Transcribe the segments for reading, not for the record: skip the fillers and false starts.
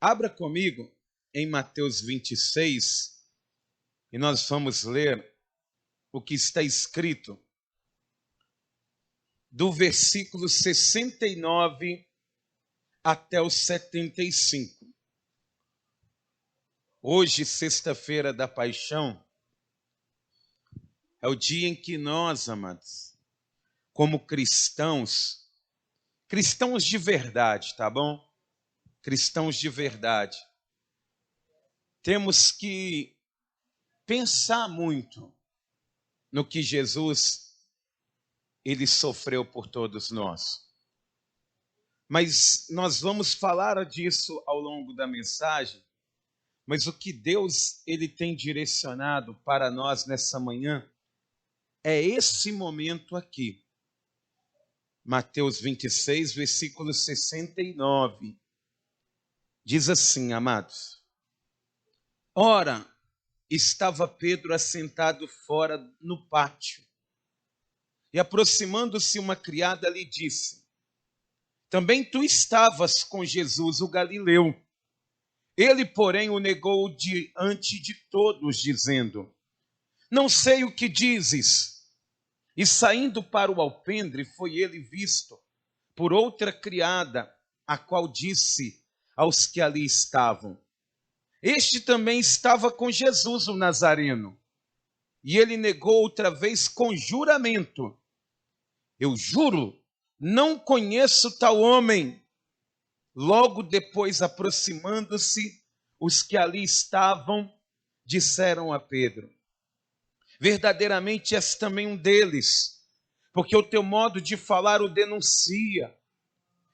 Abra comigo em Mateus 26 e nós vamos ler o que está escrito do versículo 69 até o 75. Hoje, sexta-feira da Paixão, é o dia em que nós, amados, como cristãos de verdade, tá bom? Cristãos de verdade, temos que pensar muito no que Jesus, ele sofreu por todos nós. Mas nós vamos falar disso ao longo da mensagem, mas o que Deus, ele tem direcionado para nós nessa manhã é esse momento aqui. Mateus 26, versículo 69. Diz assim, amados: Ora, estava Pedro assentado fora no pátio, e aproximando-se uma criada lhe disse: Também tu estavas com Jesus o Galileu. Ele, porém, o negou diante de todos, dizendo: Não sei o que dizes. E saindo para o alpendre, foi ele visto por outra criada, a qual disse aos que ali estavam: Este também estava com Jesus o Nazareno. E ele negou outra vez com juramento: Eu juro, não conheço tal homem. Logo depois, aproximando-se, os que ali estavam disseram a Pedro: Verdadeiramente és também um deles, porque o teu modo de falar o denuncia.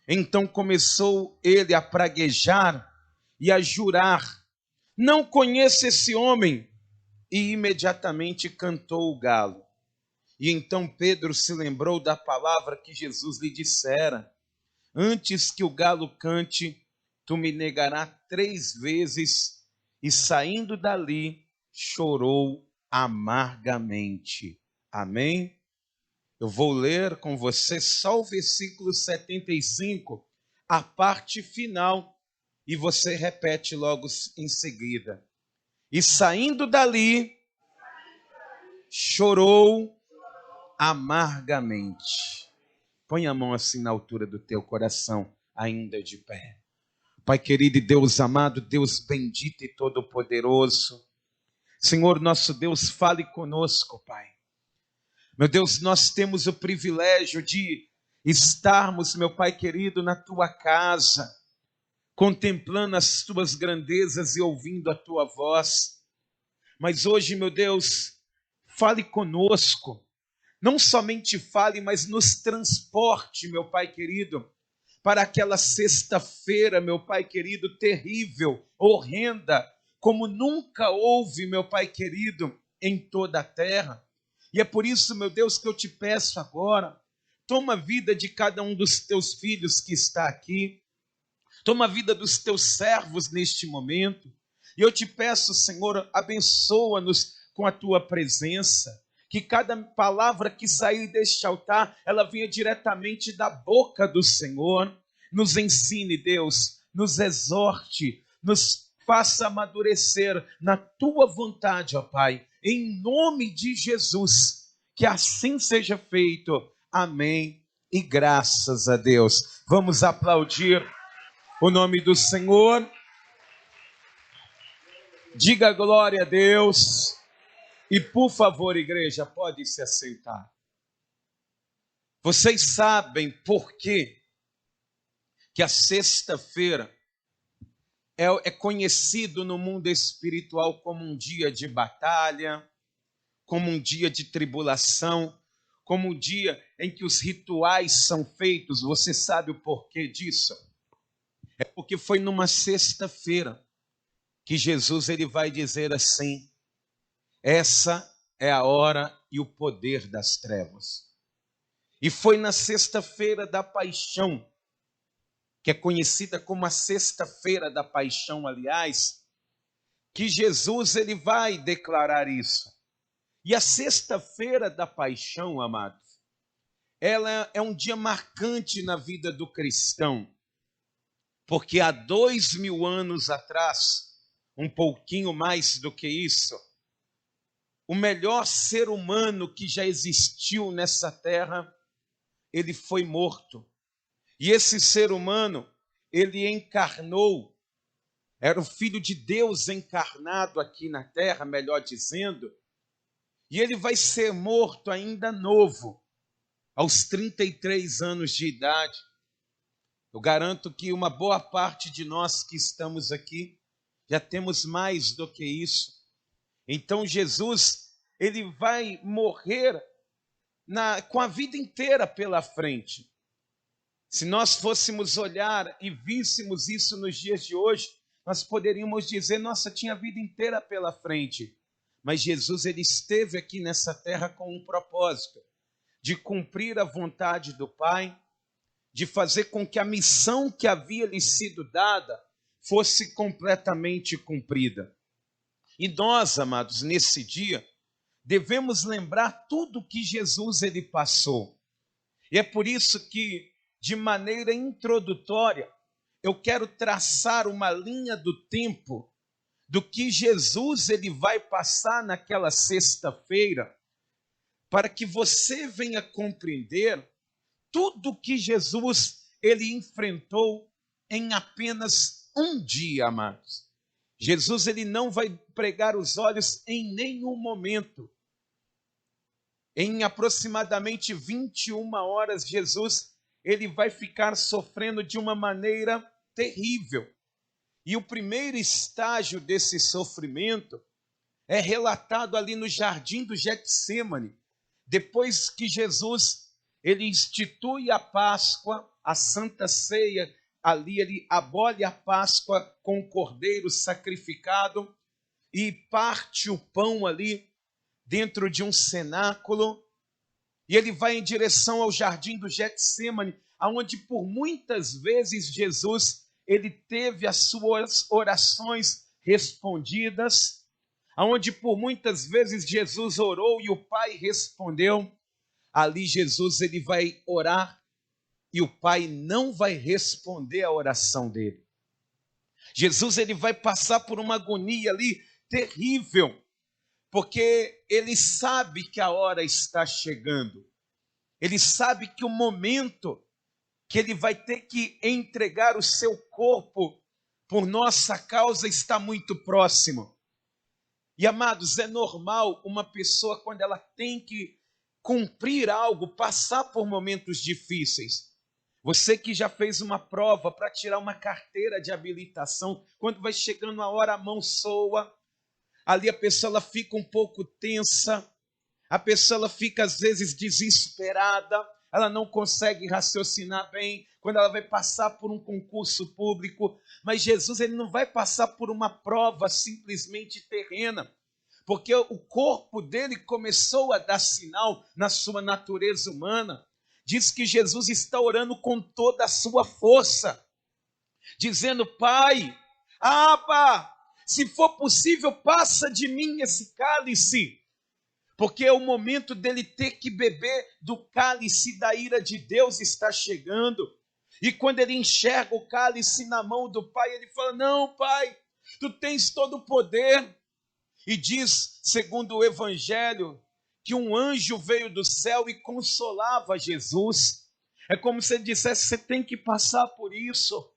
Então começou ele a praguejar e a jurar: Não conheço esse homem. E imediatamente cantou o galo. E então Pedro se lembrou da palavra que Jesus lhe dissera: Antes que o galo cante, tu me negarás 3 vezes. E saindo dali, chorou amargamente. Amém? Eu vou ler com você só o versículo 75, a parte final, e você repete logo em seguida. E saindo dali, chorou amargamente. Põe a mão assim na altura do teu coração, ainda de pé. Pai querido e Deus amado, Deus bendito e todo-poderoso, Senhor nosso Deus, fale conosco, Pai. Meu Deus, nós temos o privilégio de estarmos, meu Pai querido, na Tua casa, contemplando as Tuas grandezas e ouvindo a Tua voz. Mas hoje, meu Deus, fale conosco. Não somente fale, mas nos transporte, meu Pai querido, para aquela sexta-feira, meu Pai querido, terrível, horrenda, como nunca houve, meu Pai querido, em toda a terra. E é por isso, meu Deus, que eu te peço agora, toma a vida de cada um dos teus filhos que está aqui, toma a vida dos teus servos neste momento, e eu te peço, Senhor, abençoa-nos com a tua presença, que cada palavra que sair deste altar, ela venha diretamente da boca do Senhor. Nos ensine, Deus, nos exorte, nos faça amadurecer na tua vontade, ó Pai, em nome de Jesus, que assim seja feito. Amém e graças a Deus. Vamos aplaudir o nome do Senhor. Diga glória a Deus. E por favor, igreja, pode se assentar. Vocês sabem por quê que a sexta-feira é conhecido no mundo espiritual como um dia de batalha, como um dia de tribulação, como um dia em que os rituais são feitos. Você sabe o porquê disso? É porque foi numa sexta-feira que Jesus ele vai dizer assim: essa é a hora e o poder das trevas. E foi na sexta-feira da paixão, que é conhecida como a sexta-feira da paixão, aliás, que Jesus ele vai declarar isso. E a sexta-feira da paixão, amados, ela é um dia marcante na vida do cristão. Porque há 2000 anos atrás, um pouquinho mais do que isso, o melhor ser humano que já existiu nessa terra, ele foi morto. E esse ser humano, ele encarnou, era o Filho de Deus encarnado aqui na terra, melhor dizendo, e ele vai ser morto ainda novo, aos 33 anos de idade. Eu garanto que uma boa parte de nós que estamos aqui já temos mais do que isso. Então Jesus, ele vai morrer com a vida inteira pela frente. Se nós fôssemos olhar e víssemos isso nos dias de hoje, nós poderíamos dizer, nossa, tinha a vida inteira pela frente. Mas Jesus, ele esteve aqui nessa terra com um propósito, de cumprir a vontade do Pai, de fazer com que a missão que havia lhe sido dada fosse completamente cumprida. E nós, amados, nesse dia, devemos lembrar tudo que Jesus ele passou. E é por isso que, de maneira introdutória, eu quero traçar uma linha do tempo do que Jesus ele vai passar naquela sexta-feira, para que você venha compreender tudo que Jesus ele enfrentou em apenas um dia, amados. Jesus ele não vai pregar os olhos em nenhum momento. Em aproximadamente 21 horas, Jesus ele vai ficar sofrendo de uma maneira terrível. E o primeiro estágio desse sofrimento é relatado ali no jardim do Getsêmani, depois que Jesus ele institui a Páscoa, a Santa Ceia, ali ele abole a Páscoa com o cordeiro sacrificado e parte o pão ali dentro de um cenáculo, e ele vai em direção ao jardim do Getsêmani, aonde por muitas vezes Jesus ele teve as suas orações respondidas, aonde por muitas vezes Jesus orou e o Pai respondeu. Ali Jesus ele vai orar e o Pai não vai responder a oração dele. Jesus ele vai passar por uma agonia ali terrível, porque ele sabe que a hora está chegando. Ele sabe que o momento que ele vai ter que entregar o seu corpo por nossa causa está muito próximo. E amados, é normal uma pessoa quando ela tem que cumprir algo, passar por momentos difíceis. Você que já fez uma prova para tirar uma carteira de habilitação, quando vai chegando a hora, a mão soa, ali a pessoa ela fica um pouco tensa, a pessoa ela fica às vezes desesperada, ela não consegue raciocinar bem quando ela vai passar por um concurso público. Mas Jesus ele não vai passar por uma prova simplesmente terrena, porque o corpo dele começou a dar sinal na sua natureza humana. Diz que Jesus está orando com toda a sua força, dizendo: Pai, Abba, se for possível, passa de mim esse cálice, porque é o momento dele ter que beber do cálice da ira de Deus está chegando. E quando ele enxerga o cálice na mão do Pai, ele fala: não, Pai, tu tens todo o poder. E diz, segundo o Evangelho, que um anjo veio do céu e consolava Jesus. É como se ele dissesse: você tem que passar por isso.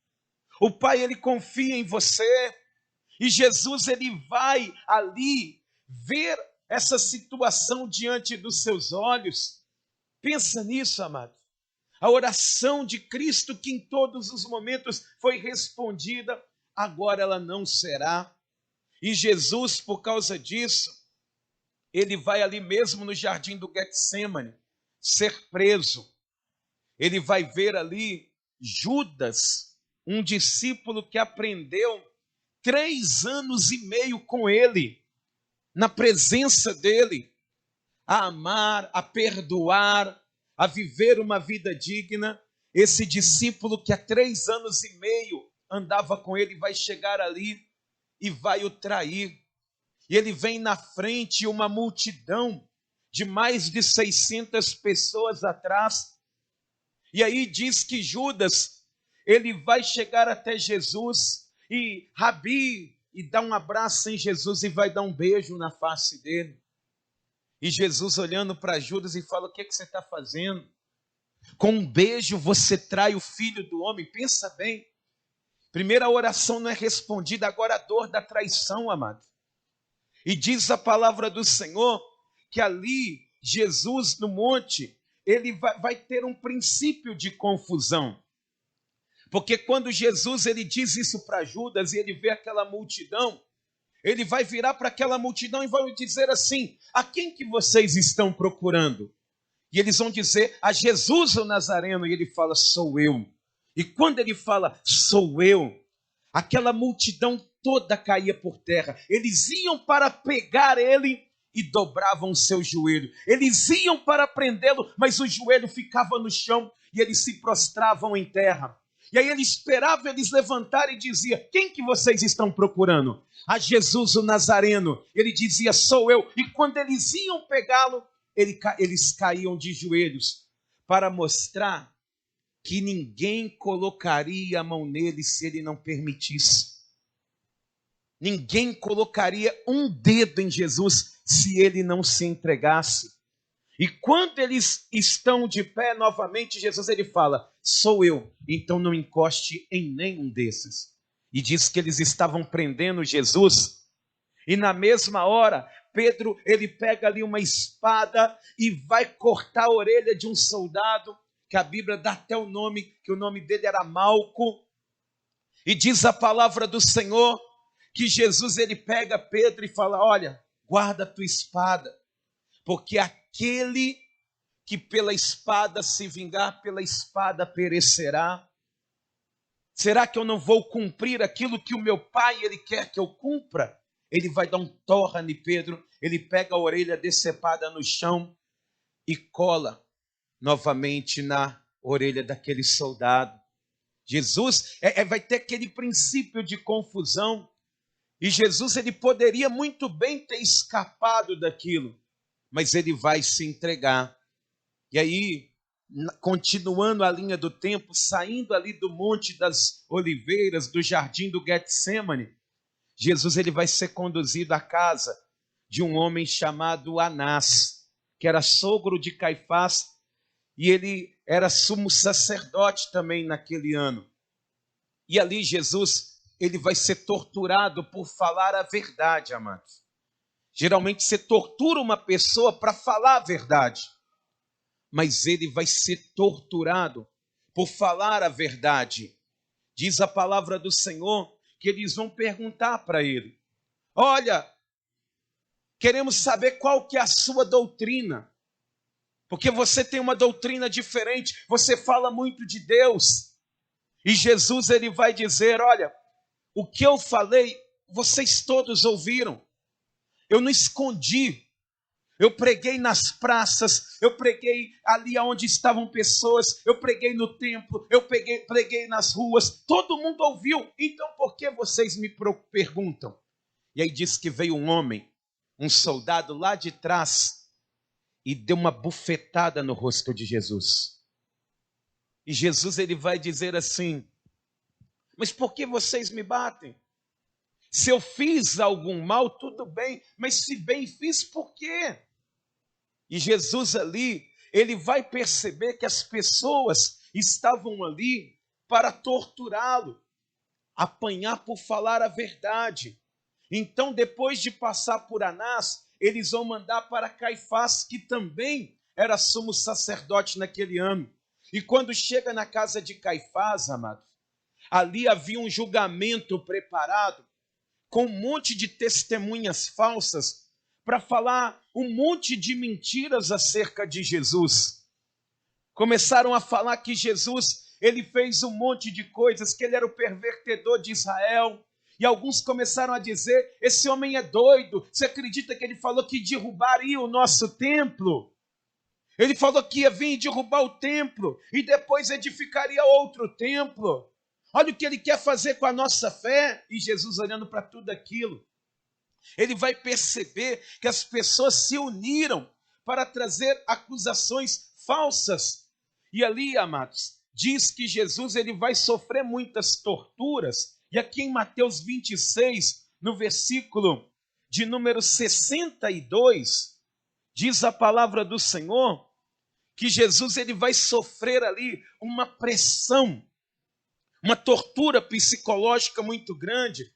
O Pai, ele confia em você. E Jesus, ele vai ali ver essa situação diante dos seus olhos. Pensa nisso, amado. A oração de Cristo, que em todos os momentos foi respondida, agora ela não será. E Jesus, por causa disso, ele vai ali mesmo no jardim do Getsêmani ser preso. Ele vai ver ali Judas, um discípulo que aprendeu 3 anos e meio com ele, na presença dele, a amar, a perdoar, a viver uma vida digna. Esse discípulo que há 3 anos e meio andava com ele vai chegar ali e vai o trair. E ele vem na frente, uma multidão de mais de 600 pessoas atrás. E aí diz que Judas, ele vai chegar até Jesus e Rabi, e dá um abraço em Jesus e vai dar um beijo na face dele. E Jesus olhando para Judas e fala: o que você está fazendo? Com um beijo você trai o filho do homem. Pensa bem. Primeira oração não é respondida, agora a dor da traição, amado. E diz a palavra do Senhor que ali, Jesus no monte, ele vai ter um princípio de confusão. Porque quando Jesus ele diz isso para Judas e ele vê aquela multidão, ele vai virar para aquela multidão e vai dizer assim: a quem que vocês estão procurando? E eles vão dizer: a Jesus o Nazareno. E ele fala: sou eu. E quando ele fala: sou eu, aquela multidão toda caía por terra. Eles iam para pegar ele e dobravam o seu joelho. Eles iam para prendê-lo, mas o joelho ficava no chão e eles se prostravam em terra. E aí ele esperava eles levantarem e dizia: quem que vocês estão procurando? A Jesus o Nazareno. Ele dizia: sou eu. E quando eles iam pegá-lo, eles caíam de joelhos para mostrar que ninguém colocaria a mão nele se ele não permitisse. Ninguém colocaria um dedo em Jesus se ele não se entregasse. E quando eles estão de pé novamente, Jesus ele fala: sou eu, então não encoste em nenhum desses. E diz que eles estavam prendendo Jesus, e na mesma hora, Pedro ele pega ali uma espada e vai cortar a orelha de um soldado, que a Bíblia dá até o nome, que o nome dele era Malco. E diz a palavra do Senhor que Jesus ele pega Pedro e fala: olha, guarda a tua espada, porque aquele que pela espada se vingar, pela espada perecerá. Será que eu não vou cumprir aquilo que o meu pai ele quer que eu cumpra? Ele vai dar um torra em Pedro, ele pega a orelha decepada no chão e cola novamente na orelha daquele soldado. Jesus vai ter aquele princípio de confusão, e Jesus ele poderia muito bem ter escapado daquilo, mas ele vai se entregar. E aí, continuando a linha do tempo, saindo ali do Monte das Oliveiras, do jardim do Getsêmani, Jesus ele vai ser conduzido à casa de um homem chamado Anás, que era sogro de Caifás, e ele era sumo sacerdote também naquele ano. E ali Jesus ele vai ser torturado por falar a verdade, amados. Geralmente você tortura uma pessoa para falar a verdade, mas ele vai ser torturado por falar a verdade. Diz a palavra do Senhor que eles vão perguntar para ele: olha, queremos saber qual que é a sua doutrina, porque você tem uma doutrina diferente, você fala muito de Deus. E Jesus ele vai dizer: olha, o que eu falei, vocês todos ouviram. Eu não escondi. Eu preguei nas praças, eu preguei ali onde estavam pessoas, eu preguei no templo, eu preguei nas ruas, todo mundo ouviu. Então por que vocês me perguntam? E aí diz que veio um homem, um soldado lá de trás, e deu uma bufetada no rosto de Jesus. E Jesus ele vai dizer assim: mas por que vocês me batem? Se eu fiz algum mal, tudo bem, mas se bem fiz, por quê? E Jesus ali, ele vai perceber que as pessoas estavam ali para torturá-lo, apanhar por falar a verdade. Então, depois de passar por Anás, eles vão mandar para Caifás, que também era sumo sacerdote naquele ano. E quando chega na casa de Caifás, amados, ali havia um julgamento preparado, com um monte de testemunhas falsas, para falar um monte de mentiras acerca de Jesus. Começaram a falar que Jesus, ele fez um monte de coisas, que ele era o pervertedor de Israel. E alguns começaram a dizer: esse homem é doido. Você acredita que ele falou que derrubaria o nosso templo? Ele falou que ia vir derrubar o templo e depois edificaria outro templo. Olha o que ele quer fazer com a nossa fé. E Jesus, olhando para tudo aquilo, ele vai perceber que as pessoas se uniram para trazer acusações falsas. E ali, amados, diz que Jesus ele vai sofrer muitas torturas. E aqui em Mateus 26, no versículo de número 62, diz a palavra do Senhor que Jesus ele vai sofrer ali uma pressão, uma tortura psicológica muito grande.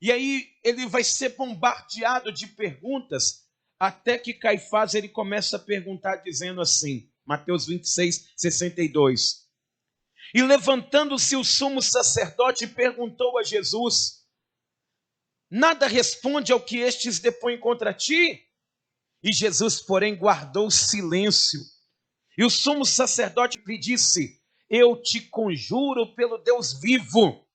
E aí ele vai ser bombardeado de perguntas, até que Caifás ele começa a perguntar dizendo assim, Mateus 26, 62. E levantando-se o sumo sacerdote perguntou a Jesus, nada responde ao que estes depõem contra ti? E Jesus, porém, guardou silêncio. E o sumo sacerdote lhe disse, eu te conjuro pelo Deus vivo,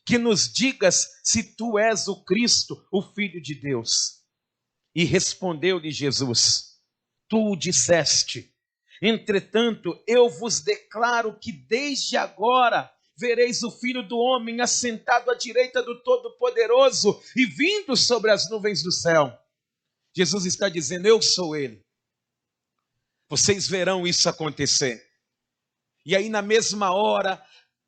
que nos digas se tu és o Cristo, o Filho de Deus. E respondeu-lhe Jesus, tu o disseste. Entretanto, eu vos declaro que desde agora vereis o Filho do Homem assentado à direita do Todo-Poderoso e vindo sobre as nuvens do céu. Jesus está dizendo, eu sou ele. Vocês verão isso acontecer. E aí na mesma hora,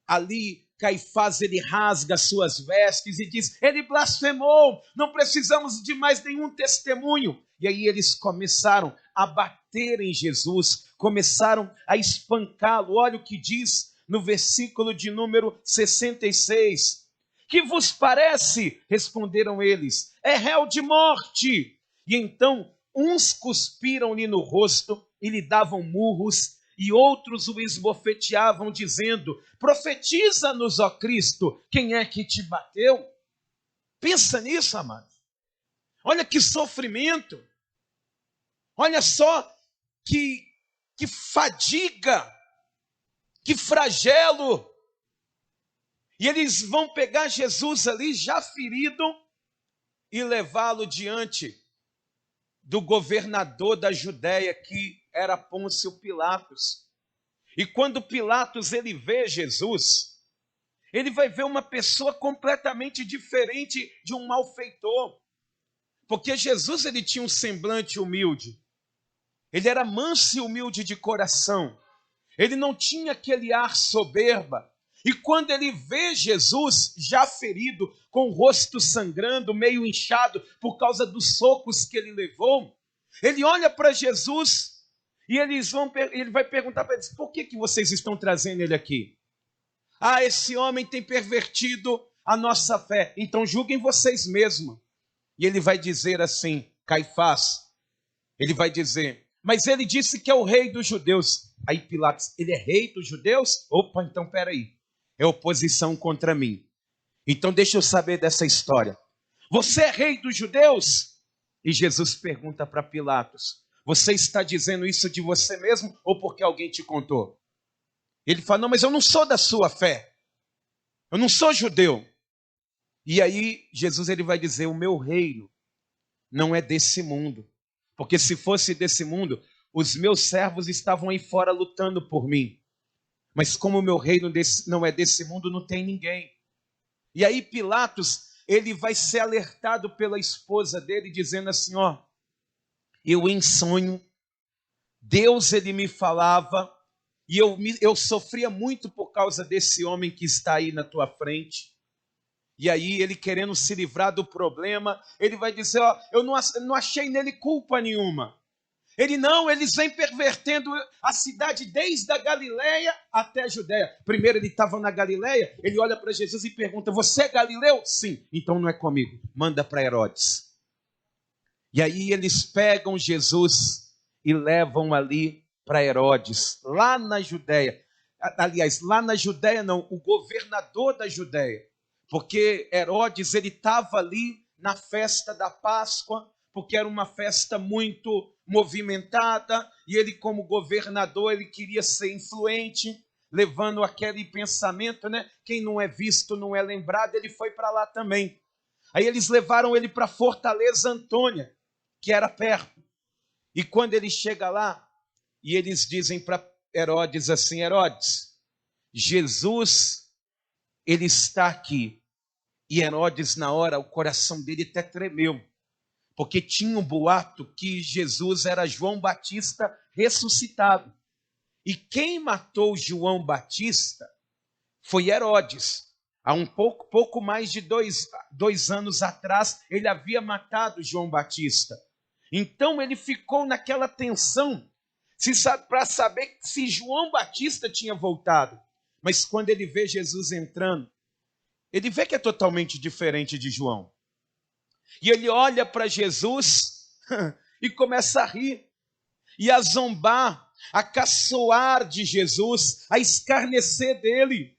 ali Caifás ele rasga suas vestes e diz, ele blasfemou, não precisamos de mais nenhum testemunho. E aí eles começaram a bater em Jesus, começaram a espancá-lo. Olha o que diz no versículo de número 66. Que vos parece? Responderam eles, é réu de morte. E então uns cuspiram-lhe no rosto e lhe davam murros, e outros o esbofeteavam, dizendo, profetiza-nos, ó Cristo, quem é que te bateu? Pensa nisso, amados. Olha que sofrimento. Olha só que fadiga, que flagelo. E eles vão pegar Jesus ali, já ferido, e levá-lo diante do governador da Judéia, que era Pôncio Pilatos. E quando Pilatos ele vê Jesus, ele vai ver uma pessoa completamente diferente de um malfeitor. Porque Jesus ele tinha um semblante humilde. Ele era manso e humilde de coração. Ele não tinha aquele ar soberba. E quando ele vê Jesus já ferido, com o rosto sangrando, meio inchado por causa dos socos que ele levou, ele olha para Jesus e ele vai perguntar para eles, por que vocês estão trazendo ele aqui? Ah, esse homem tem pervertido a nossa fé, então julguem vocês mesmos. E ele vai dizer assim, Caifás, ele vai dizer, mas ele disse que é o rei dos judeus. Aí Pilatos, ele é rei dos judeus? Opa, então peraí, é oposição contra mim. Então deixa eu saber dessa história. Você é rei dos judeus? E Jesus pergunta para Pilatos, você está dizendo isso de você mesmo ou porque alguém te contou? Ele fala, não, mas eu não sou da sua fé. Eu não sou judeu. E aí Jesus ele vai dizer, o meu reino não é desse mundo. Porque se fosse desse mundo, os meus servos estavam aí fora lutando por mim. Mas como o meu reino não é desse mundo, não tem ninguém. E aí Pilatos, ele vai ser alertado pela esposa dele, dizendo assim, ó, eu em sonho, Deus ele me falava, e eu sofria muito por causa desse homem que está aí na tua frente. E aí ele querendo se livrar do problema, ele vai dizer, ó, eu não achei nele culpa nenhuma. Eles vêm pervertendo a cidade desde a Galileia até a Judéia. Primeiro ele estava na Galileia, ele olha para Jesus e pergunta, você é galileu? Sim, então não é comigo, manda para Herodes. E aí eles pegam Jesus e levam ali para Herodes, lá na Judéia. Aliás, lá na Judéia não, o governador da Judéia. Porque Herodes ele estava ali na festa da Páscoa, porque era uma festa muito movimentada, e ele como governador, ele queria ser influente, levando aquele pensamento, né? Quem não é visto não é lembrado, ele foi para lá também. Aí eles levaram ele para Fortaleza Antônia, que era perto. E quando ele chega lá, e eles dizem para Herodes assim, Herodes, Jesus, ele está aqui. E Herodes, na hora, o coração dele até tremeu, porque tinha um boato que Jesus era João Batista ressuscitado. E quem matou João Batista foi Herodes. Há pouco mais de dois anos atrás, ele havia matado João Batista. Então ele ficou naquela tensão para saber se João Batista tinha voltado. Mas quando ele vê Jesus entrando, ele vê que é totalmente diferente de João. E ele olha para Jesus e começa a rir, e a zombar, a caçoar de Jesus, a escarnecer dele.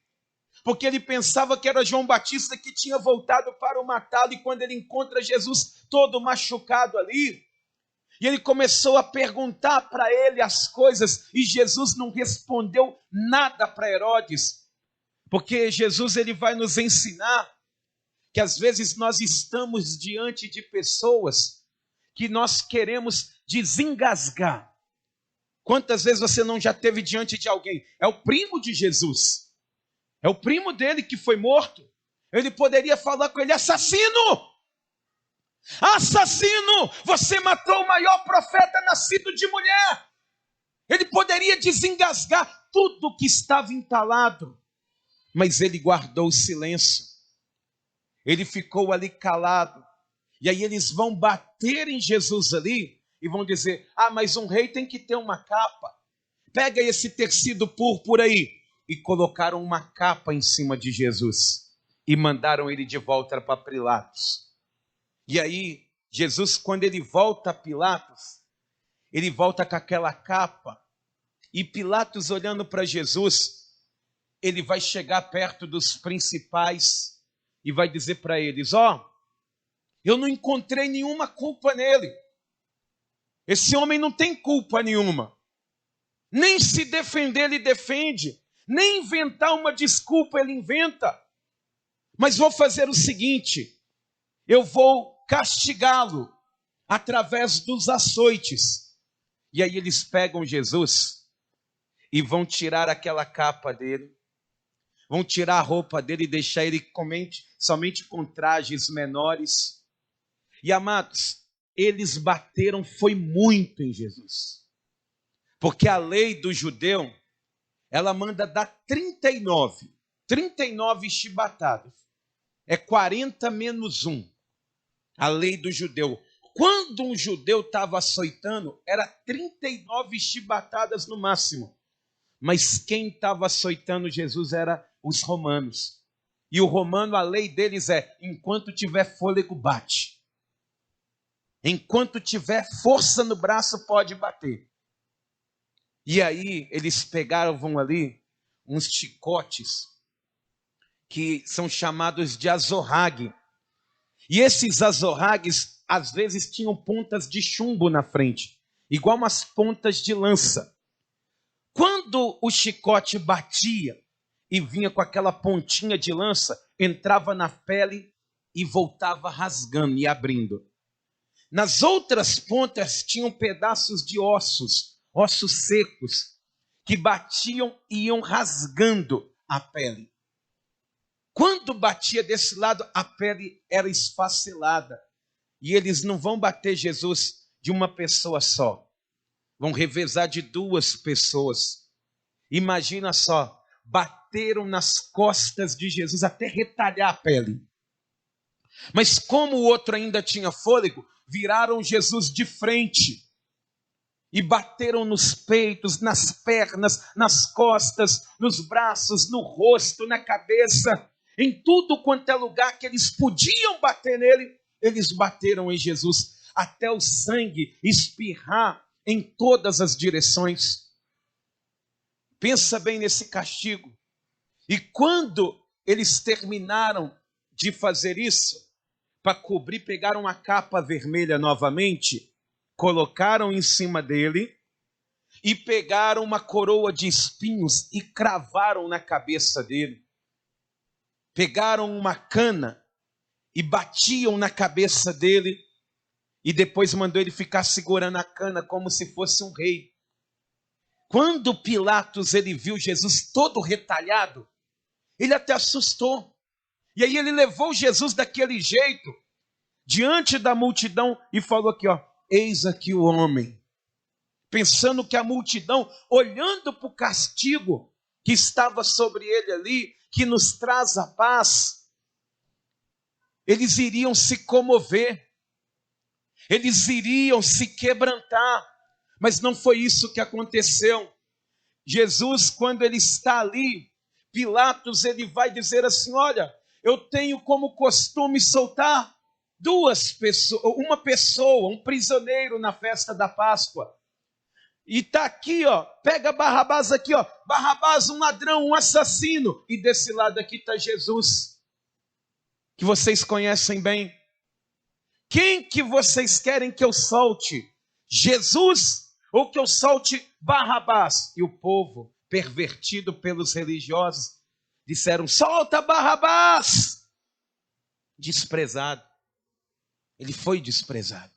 Porque ele pensava que era João Batista que tinha voltado para o matá-lo, e quando ele encontra Jesus todo machucado ali, e ele começou a perguntar para ele as coisas, e Jesus não respondeu nada para Herodes, porque Jesus ele vai nos ensinar que às vezes nós estamos diante de pessoas que nós queremos desengasgar. Quantas vezes você não já esteve diante de alguém? É o primo de Jesus. É o primo dele que foi morto. Ele poderia falar com ele: assassino! Assassino! Você matou o maior profeta nascido de mulher. Ele poderia desengasgar tudo que estava entalado. Mas ele guardou o silêncio. Ele ficou ali calado. E aí eles vão bater em Jesus ali e vão dizer: ah, mas um rei tem que ter uma capa. Pega esse tecido púrpura aí. E colocaram uma capa em cima de Jesus. E mandaram ele de volta para Pilatos. E aí, Jesus, quando ele volta a Pilatos, ele volta com aquela capa. E Pilatos, olhando para Jesus, ele vai chegar perto dos principais e vai dizer para eles: ó, eu não encontrei nenhuma culpa nele. Esse homem não tem culpa nenhuma. Nem se defender ele defende. Nem inventar uma desculpa ele inventa. Mas vou fazer o seguinte: eu vou castigá-lo através dos açoites. E aí eles pegam Jesus e vão tirar aquela capa dele, vão tirar a roupa dele e deixar ele somente com trajes menores. E amados, eles bateram foi muito em Jesus. Porque a lei do judeu, ela manda dar 39 chibatadas. É 40 menos 1. A lei do judeu. Quando um judeu estava açoitando, era 39 chibatadas no máximo. Mas quem estava açoitando Jesus era os romanos. E o romano, a lei deles é: enquanto tiver fôlego, bate. Enquanto tiver força no braço, pode bater. E aí eles pegavam ali uns chicotes que são chamados de azorrague. E esses azorragues, às vezes, tinham pontas de chumbo na frente, igual umas pontas de lança. Quando o chicote batia e vinha com aquela pontinha de lança, entrava na pele e voltava rasgando e abrindo. Nas outras pontas tinham pedaços de ossos secos, que batiam e iam rasgando a pele. Quando batia desse lado, a pele era esfacelada. E eles não vão bater Jesus de uma pessoa só. Vão revezar de 2 pessoas. Imagina só, bateram nas costas de Jesus até retalhar a pele. Mas como o outro ainda tinha fôlego, viraram Jesus de frente. E bateram nos peitos, nas pernas, nas costas, nos braços, no rosto, na cabeça. Em tudo quanto é lugar que eles podiam bater nele, eles bateram em Jesus, até o sangue espirrar em todas as direções. Pensa bem nesse castigo. E quando eles terminaram de fazer isso, para cobrir, pegaram a capa vermelha novamente, colocaram em cima dele e pegaram uma coroa de espinhos e cravaram na cabeça dele. Pegaram uma cana e batiam na cabeça dele e depois mandou ele ficar segurando a cana como se fosse um rei. Quando Pilatos ele viu Jesus todo retalhado, ele até assustou. E aí ele levou Jesus daquele jeito diante da multidão e falou aqui, ó: eis aqui o homem. pensando que a multidão, olhando para o castigo que estava sobre ele ali, que nos traz a paz, eles iriam se comover, eles iriam se quebrantar, mas não foi isso que aconteceu. Jesus, quando ele está ali, Pilatos, ele vai dizer assim: olha, eu tenho como costume soltar uma pessoa, um prisioneiro na festa da Páscoa. E está aqui, ó, pega Barrabás aqui, ó, Barrabás, um ladrão, um assassino. E desse lado aqui está Jesus, que vocês conhecem bem. Quem que vocês querem que eu solte? Jesus ou que eu solte Barrabás? E o povo, pervertido pelos religiosos, disseram: solta Barrabás! Desprezado. Ele foi desprezado.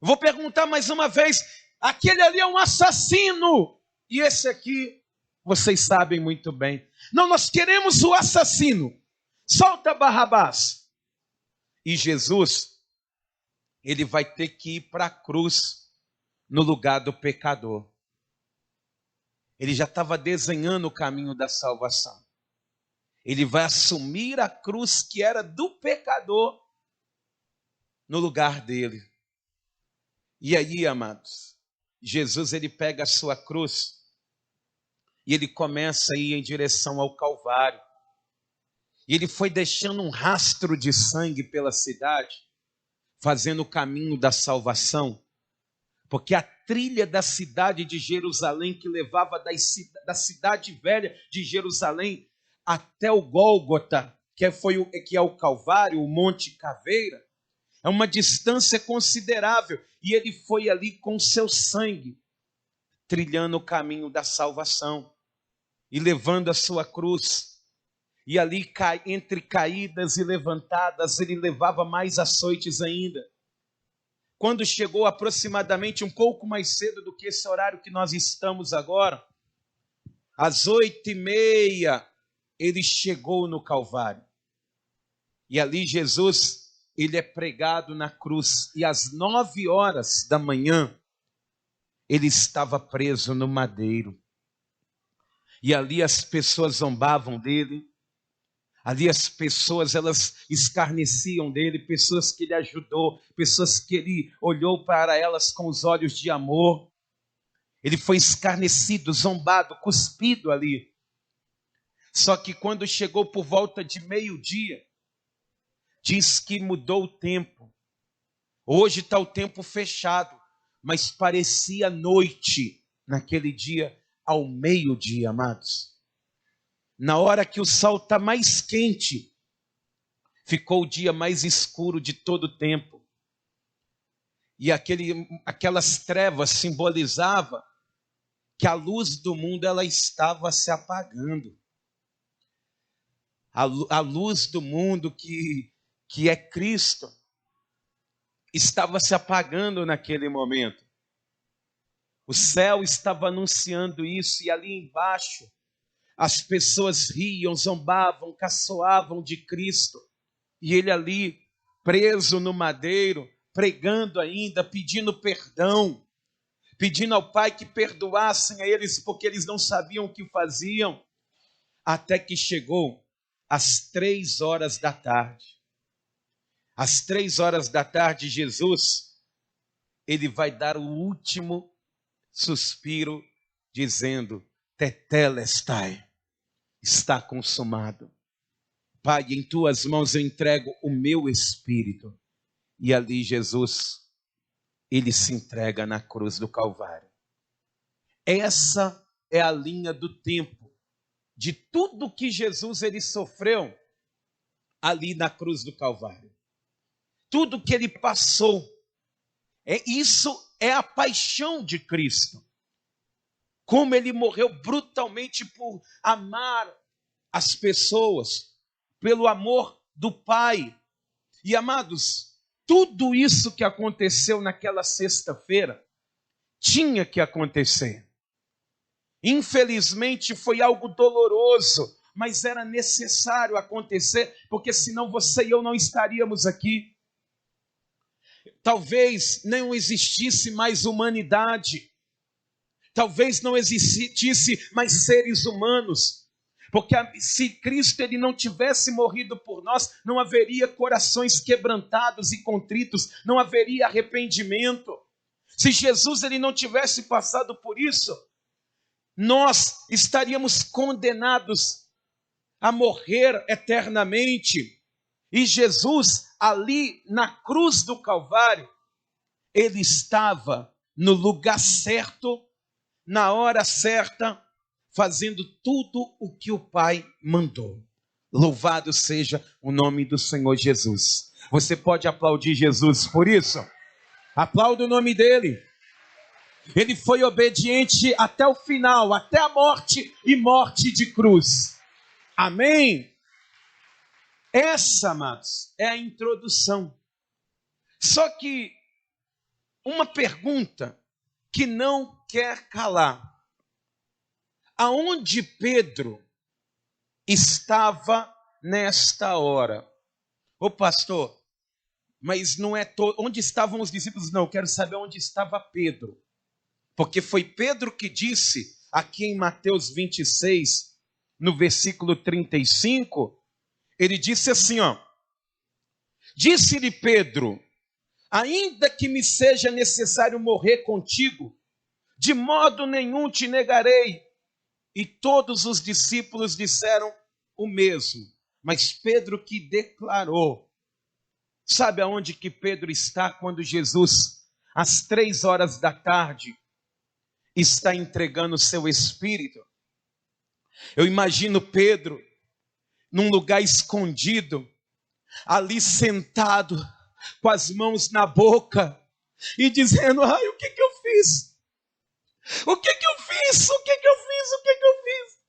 Vou perguntar mais uma vez: aquele ali é um assassino, e esse aqui, vocês sabem muito bem. Não, nós queremos o assassino. Solta Barrabás. E Jesus, ele vai ter que ir para a cruz no lugar do pecador. Ele já estava desenhando o caminho da salvação. Ele vai assumir a cruz que era do pecador no lugar dele. E aí, amados, Jesus, ele pega a sua cruz e ele começa a ir em direção ao Calvário. E ele foi deixando um rastro de sangue pela cidade, fazendo o caminho da salvação, porque a trilha da cidade de Jerusalém, que levava da cidade velha de Jerusalém até o Gólgota, que é o Calvário, o Monte Caveira, é uma distância considerável. E ele foi ali com seu sangue, trilhando o caminho da salvação e levando a sua cruz. E ali, entre caídas e levantadas, ele levava mais açoites ainda. Quando chegou aproximadamente um pouco mais cedo do que esse horário que nós estamos agora, às 8:30, ele chegou no Calvário. E ali Jesus, ele é pregado na cruz. E às 9 horas da manhã, ele estava preso no madeiro. E ali as pessoas zombavam dele. Ali as pessoas, elas escarneciam dele, pessoas que ele ajudou, pessoas que ele olhou para elas com os olhos de amor. Ele foi escarnecido, zombado, cuspido ali. Só que quando chegou por volta de 12:00, diz que mudou o tempo. Hoje está o tempo fechado, mas parecia noite naquele dia, ao 12:00, amados. Na hora que o sol está mais quente, ficou o dia mais escuro de todo o tempo. E aquelas trevas simbolizavam que a luz do mundo ela estava se apagando. A luz do mundo que é Cristo estava se apagando naquele momento. O céu estava anunciando isso, e ali embaixo as pessoas riam, zombavam, caçoavam de Cristo. E ele ali, preso no madeiro, pregando ainda, pedindo perdão, pedindo ao Pai que perdoassem a eles, porque eles não sabiam o que faziam. Até que chegou às 3 horas da tarde. Às 3 horas da tarde, Jesus, ele vai dar o último suspiro, dizendo: Tetelestai, está consumado. Pai, em tuas mãos eu entrego o meu espírito. E ali Jesus, ele se entrega na cruz do Calvário. Essa é a linha do tempo de tudo que Jesus ele sofreu ali na cruz do Calvário. Tudo que ele passou. Isso é a paixão de Cristo. Como ele morreu brutalmente por amar as pessoas, pelo amor do Pai. E amados, tudo isso que aconteceu naquela sexta-feira tinha que acontecer. Infelizmente foi algo doloroso, mas era necessário acontecer, porque senão você e eu não estaríamos aqui. talvez não existisse mais humanidade, talvez não existisse mais seres humanos, porque se Cristo ele não tivesse morrido por nós, não haveria corações quebrantados e contritos, não haveria arrependimento. Se Jesus ele não tivesse passado por isso, nós estaríamos condenados a morrer eternamente. E Jesus, ali na cruz do Calvário, ele estava no lugar certo, na hora certa, fazendo tudo o que o Pai mandou. Louvado seja o nome do Senhor Jesus. Você pode aplaudir Jesus por isso? Aplauda o nome dele. Ele foi obediente até o final, até a morte e morte de cruz. Amém? Essa, amados, é a introdução. Só que uma pergunta que não quer calar. Aonde Pedro estava nesta hora? Ô pastor, mas não é onde estavam os discípulos? Não, eu quero saber onde estava Pedro. Porque foi Pedro que disse, aqui em Mateus 26, no versículo 35, ele disse assim, ó. Disse-lhe Pedro, ainda que me seja necessário morrer contigo, de modo nenhum te negarei. E todos os discípulos disseram o mesmo. Mas Pedro que declarou. Sabe aonde que Pedro está quando Jesus, às 3 horas da tarde, está entregando o seu espírito? Eu imagino Pedro num lugar escondido, ali sentado, com as mãos na boca, e dizendo, ai, o que eu fiz? O que eu fiz? O que eu fiz? O que eu fiz?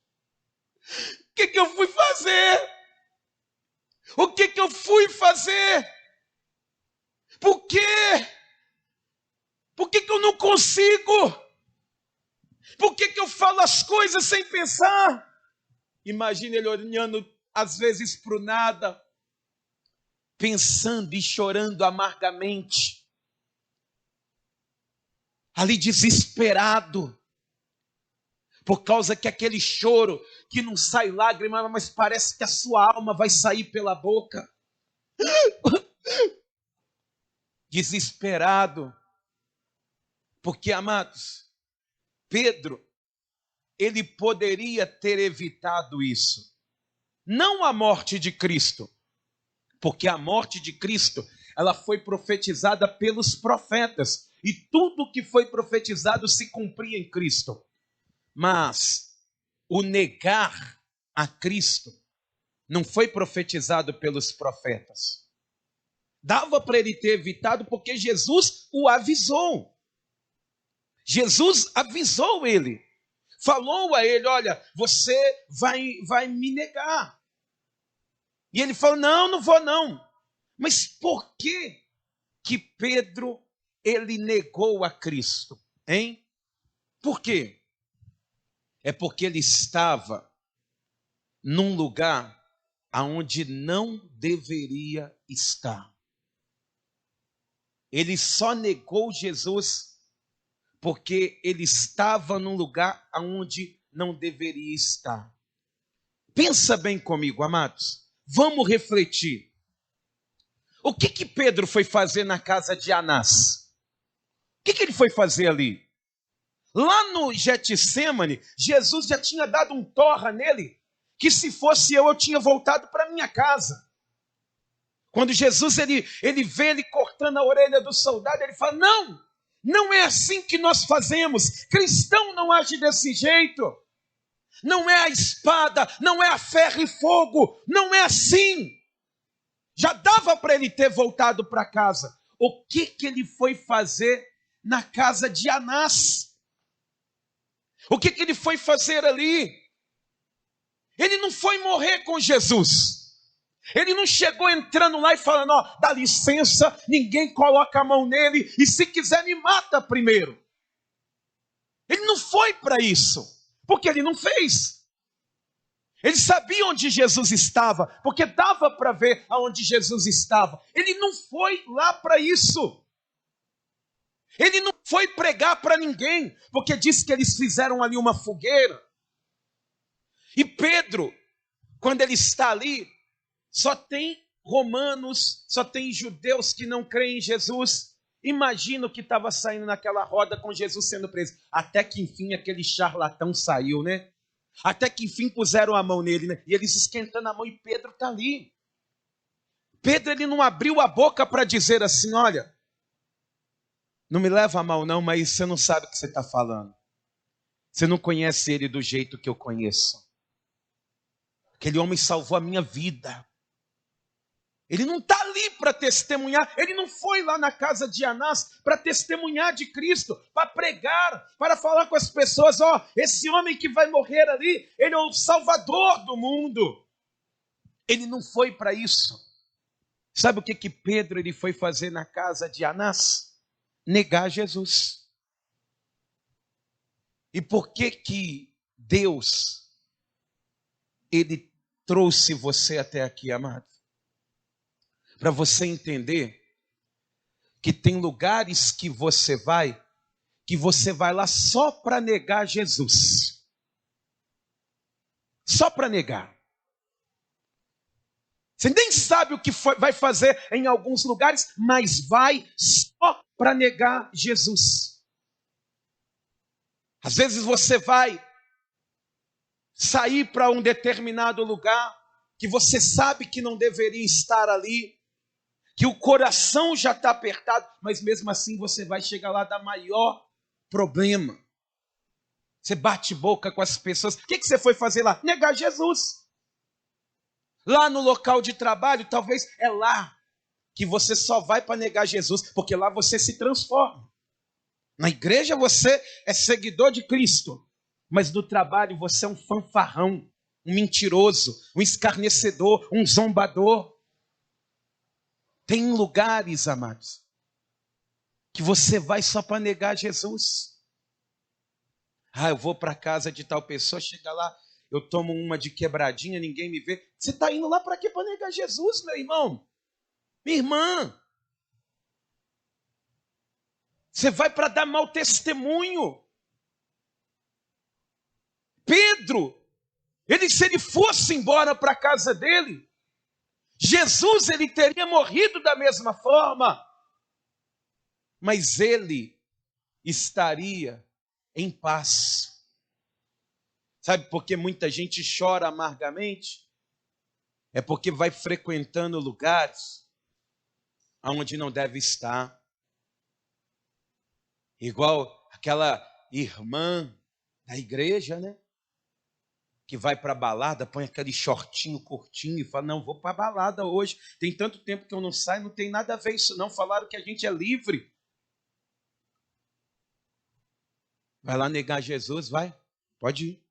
O que eu fui fazer? O que eu fui fazer? Por quê? Por que eu não consigo? Por que eu falo as coisas sem pensar? Imagina ele olhando às vezes para o nada, pensando e chorando amargamente, ali desesperado, por causa que aquele choro que não sai lágrima, mas parece que a sua alma vai sair pela boca. Desesperado, porque, amados, Pedro, ele poderia ter evitado isso. Não a morte de Cristo, porque a morte de Cristo, ela foi profetizada pelos profetas, e tudo que foi profetizado se cumpria em Cristo. Mas o negar a Cristo não foi profetizado pelos profetas. Dava para ele ter evitado, porque Jesus o avisou. Jesus avisou ele. Falou a ele, olha, você vai me negar. E ele falou, não vou não. Mas por que Pedro, ele negou a Cristo? Hein? Por quê? É porque ele estava num lugar aonde não deveria estar. Ele só negou Jesus porque ele estava num lugar aonde não deveria estar. Pensa bem comigo, amados. Vamos refletir. O que Pedro foi fazer na casa de Anás? O que ele foi fazer ali? Lá no Getsêmani, Jesus já tinha dado um torra nele, que se fosse eu tinha voltado para minha casa. Quando Jesus ele vê ele cortando a orelha do soldado, ele fala, não é assim que nós fazemos. Cristão não age desse jeito. Não é a espada, não é a ferro e fogo, não é assim. Já dava para ele ter voltado para casa. O que ele foi fazer na casa de Anás? O que ele foi fazer ali? Ele não foi morrer com Jesus. Ele não chegou entrando lá e falando, ó, dá licença, ninguém coloca a mão nele, e se quiser me mata primeiro. Ele não foi para isso, porque ele não fez. Ele sabia onde Jesus estava, porque dava para ver aonde Jesus estava. Ele não foi lá para isso. Ele não foi pregar para ninguém, porque disse que eles fizeram ali uma fogueira. E Pedro, quando ele está ali, só tem romanos, só tem judeus que não creem em Jesus. Imagina o que estava saindo naquela roda com Jesus sendo preso. Até que enfim aquele charlatão saiu, né? Até que enfim puseram a mão nele, né? E eles esquentando a mão e Pedro está ali. Pedro, ele não abriu a boca para dizer assim, olha, não me leva a mal não, mas você não sabe o que você está falando. Você não conhece ele do jeito que eu conheço. Aquele homem salvou a minha vida. Ele não está ali para testemunhar, ele não foi lá na casa de Anás para testemunhar de Cristo, para pregar, para falar com as pessoas, ó, esse homem que vai morrer ali, ele é o Salvador do mundo. Ele não foi para isso. Sabe o que Pedro ele foi fazer na casa de Anás? Negar Jesus. E por que Deus, ele trouxe você até aqui, amado? Para você entender que tem lugares que você vai lá só para negar Jesus. Só para negar. Você nem sabe o que vai fazer em alguns lugares, mas vai só para negar Jesus. Às vezes você vai sair para um determinado lugar que você sabe que não deveria estar ali, que o coração já está apertado, mas mesmo assim você vai chegar lá da maior problema. Você bate boca com as pessoas. O que você foi fazer lá? Negar Jesus. Lá no local de trabalho, talvez é lá que você só vai para negar Jesus, porque lá você se transforma. Na igreja você é seguidor de Cristo, mas no trabalho você é um fanfarrão, um mentiroso, um escarnecedor, um zombador. Tem lugares, amados, que você vai só para negar Jesus. Ah, eu vou para a casa de tal pessoa, chega lá, eu tomo uma de quebradinha, ninguém me vê. Você está indo lá para quê? Para negar Jesus, meu irmão? Minha irmã. Você vai para dar mau testemunho. Pedro, se ele fosse embora para a casa dele, Jesus ele teria morrido da mesma forma, mas ele estaria em paz. Sabe por que muita gente chora amargamente? É porque vai frequentando lugares onde não deve estar. Igual aquela irmã da igreja, né? Que vai para a balada, põe aquele shortinho curtinho e fala, não, vou para a balada hoje. Tem tanto tempo que eu não saio, não tem nada a ver isso não. Falaram que a gente é livre. Vai lá negar Jesus, vai. Pode ir.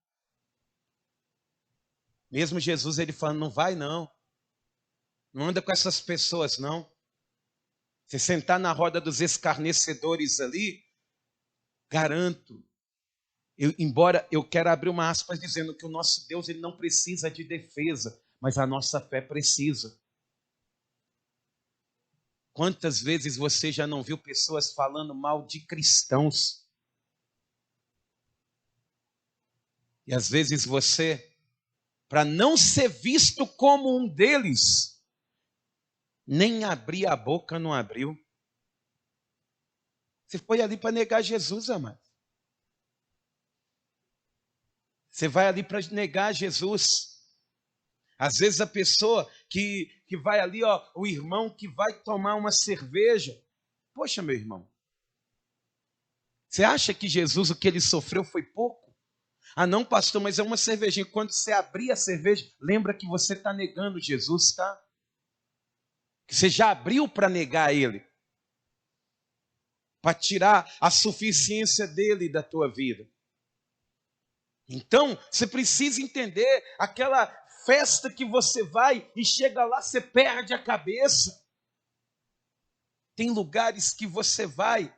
Mesmo Jesus, ele fala, não vai não. Não anda com essas pessoas não. Se sentar na roda dos escarnecedores ali, garanto. Embora eu quero abrir uma aspas dizendo que o nosso Deus ele não precisa de defesa, mas a nossa fé precisa. Quantas vezes você já não viu pessoas falando mal de cristãos? E às vezes você, para não ser visto como um deles, nem abrir a boca não abriu. Você foi ali para negar Jesus, amado. Você vai ali para negar Jesus. Às vezes a pessoa que vai ali, ó, o irmão que vai tomar uma cerveja. Poxa, meu irmão, você acha que Jesus, o que ele sofreu foi pouco? Ah não, pastor, mas é uma cervejinha. Quando você abrir a cerveja, lembra que você está negando Jesus, tá? Que você já abriu para negar ele. Para tirar a suficiência dele da tua vida. Então, você precisa entender aquela festa que você vai e chega lá, você perde a cabeça. Tem lugares que você vai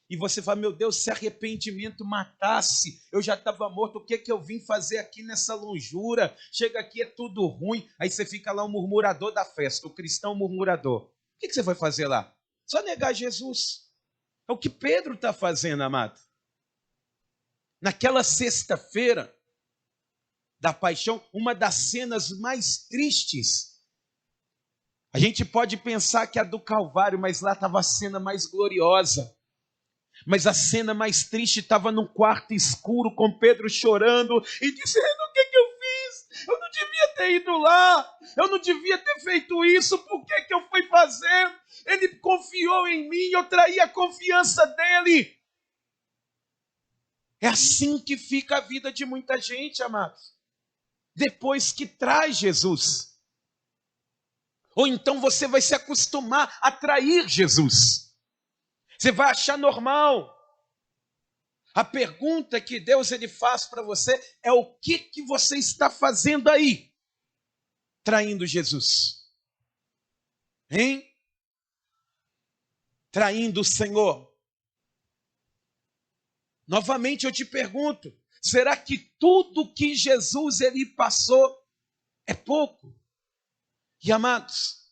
e você fala, meu Deus, se arrependimento matasse, eu já estava morto, o que eu vim fazer aqui nessa longura? Chega aqui, é tudo ruim. Aí você fica lá, o murmurador da festa, o cristão murmurador. O que você vai fazer lá? Só negar Jesus. É o que Pedro está fazendo, amado. Naquela sexta-feira da paixão, uma das cenas mais tristes. A gente pode pensar que é a do Calvário, mas lá estava a cena mais gloriosa. Mas a cena mais triste estava num quarto escuro, com Pedro chorando e dizendo: o que eu fiz? Eu não devia ter ido lá, eu não devia ter feito isso, por que eu fui fazer? Ele confiou em mim, eu traí a confiança dele. É assim que fica a vida de muita gente, amados, depois que traz Jesus. Ou então você vai se acostumar a trair Jesus. Você vai achar normal. A pergunta que Deus ele faz para você é: o que você está fazendo aí, traindo Jesus? Hein? Traindo o Senhor. Novamente eu te pergunto, será que tudo que Jesus ele passou é pouco? E amados,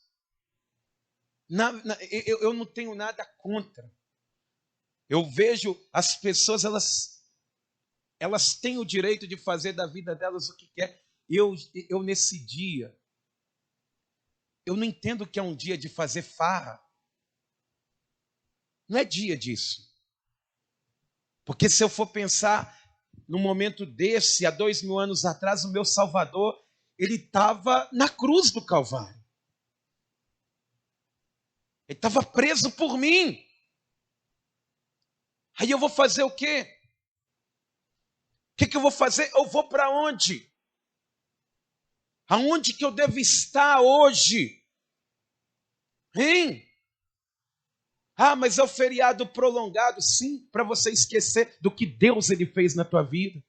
eu não tenho nada contra. Eu vejo as pessoas, elas têm o direito de fazer da vida delas o que quer. Eu nesse dia, eu não entendo que é um dia de fazer farra. Não é dia disso. Porque se eu for pensar num momento desse, há 2000 anos atrás, o meu Salvador, ele estava na cruz do Calvário. Ele estava preso por mim. Aí eu vou fazer o quê? O que eu vou fazer? Eu vou para onde? Aonde que eu devo estar hoje? Hein? Ah, mas é o feriado prolongado. Sim, para você esquecer do que Deus ele fez na tua vida.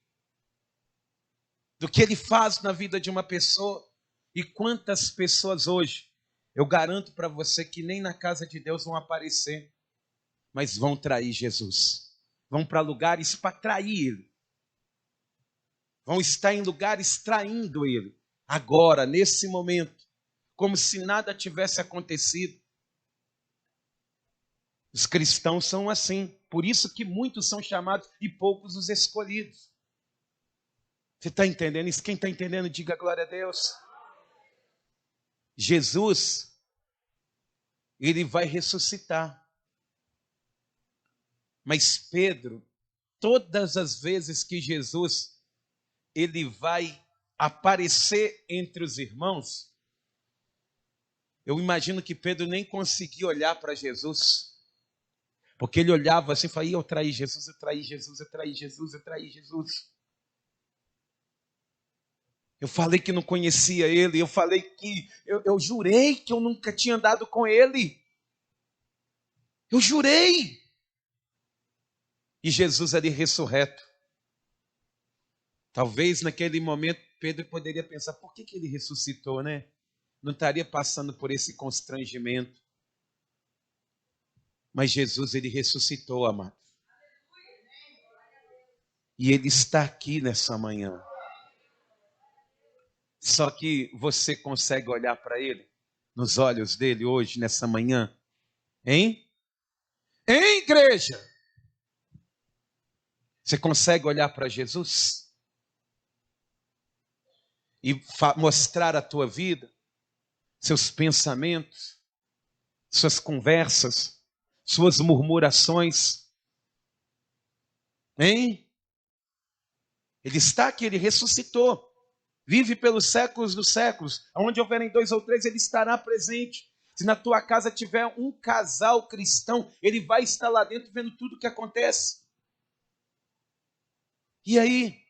Do que ele faz na vida de uma pessoa. E quantas pessoas hoje, eu garanto para você que nem na casa de Deus vão aparecer, mas vão trair Jesus. Vão para lugares para trair ele. Vão estar em lugares traindo ele. Agora, nesse momento, como se nada tivesse acontecido. Os cristãos são assim. Por isso que muitos são chamados e poucos os escolhidos. Você está entendendo isso? Quem está entendendo, diga glória a Deus. Jesus, ele vai ressuscitar. Mas Pedro, todas as vezes que Jesus, ele vai aparecer entre os irmãos, eu imagino que Pedro nem conseguia olhar para Jesus. Porque ele olhava assim e falava: eu traí Jesus, eu traí Jesus, eu traí Jesus, eu traí Jesus. Eu falei que não conhecia ele, eu falei que, eu jurei que eu nunca tinha andado com ele. Eu jurei. E Jesus ali ressurreto. Talvez naquele momento Pedro poderia pensar: por que ele ressuscitou, né? Não estaria passando por esse constrangimento. Mas Jesus, ele ressuscitou, amado. E ele está aqui nessa manhã. Só que você consegue olhar para ele, nos olhos dele hoje, nessa manhã? Hein? Hein, igreja? Você consegue olhar para Jesus? E mostrar a tua vida, seus pensamentos, suas conversas, suas murmurações? Hein? Ele está aqui, ele ressuscitou. Vive pelos séculos dos séculos. Onde houverem 2 ou 3, ele estará presente. Se na tua casa tiver um casal cristão, ele vai estar lá dentro vendo tudo o que acontece. E aí?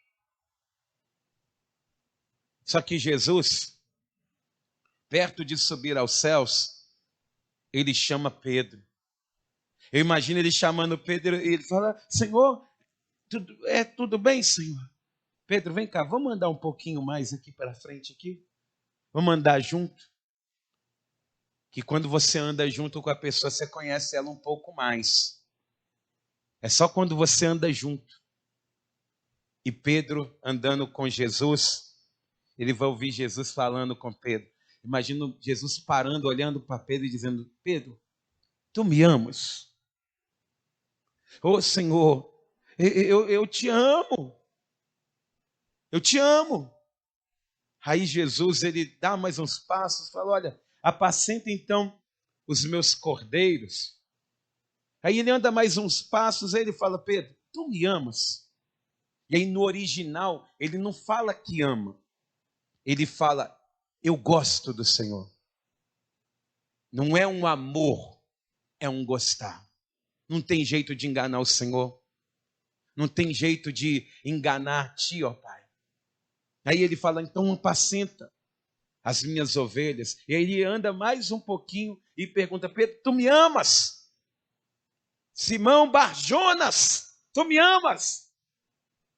Só que Jesus, perto de subir aos céus, ele chama Pedro. Eu imagino ele chamando Pedro e ele fala: Senhor, tudo bem, Senhor? Pedro, vem cá, vamos andar um pouquinho mais aqui para frente aqui? Vamos andar junto? Que quando você anda junto com a pessoa, você conhece ela um pouco mais. É só quando você anda junto. E Pedro andando com Jesus, ele vai ouvir Jesus falando com Pedro. Imagina Jesus parando, olhando para Pedro e dizendo: Pedro, tu me amas? Ô Senhor, eu te amo. Eu te amo. Aí Jesus, ele dá mais uns passos, fala, olha, apacenta então os meus cordeiros. Aí ele anda mais uns passos, aí ele fala, Pedro, tu me amas? E aí no original, ele não fala que ama. Ele fala, eu gosto do Senhor. Não é um amor, é um gostar. Não tem jeito de enganar o Senhor. Não tem jeito de enganar a ti, ó Pai. Aí ele fala, então apacenta as minhas ovelhas. E aí ele anda mais um pouquinho e pergunta, Pedro, tu me amas? Simão Barjonas, tu me amas?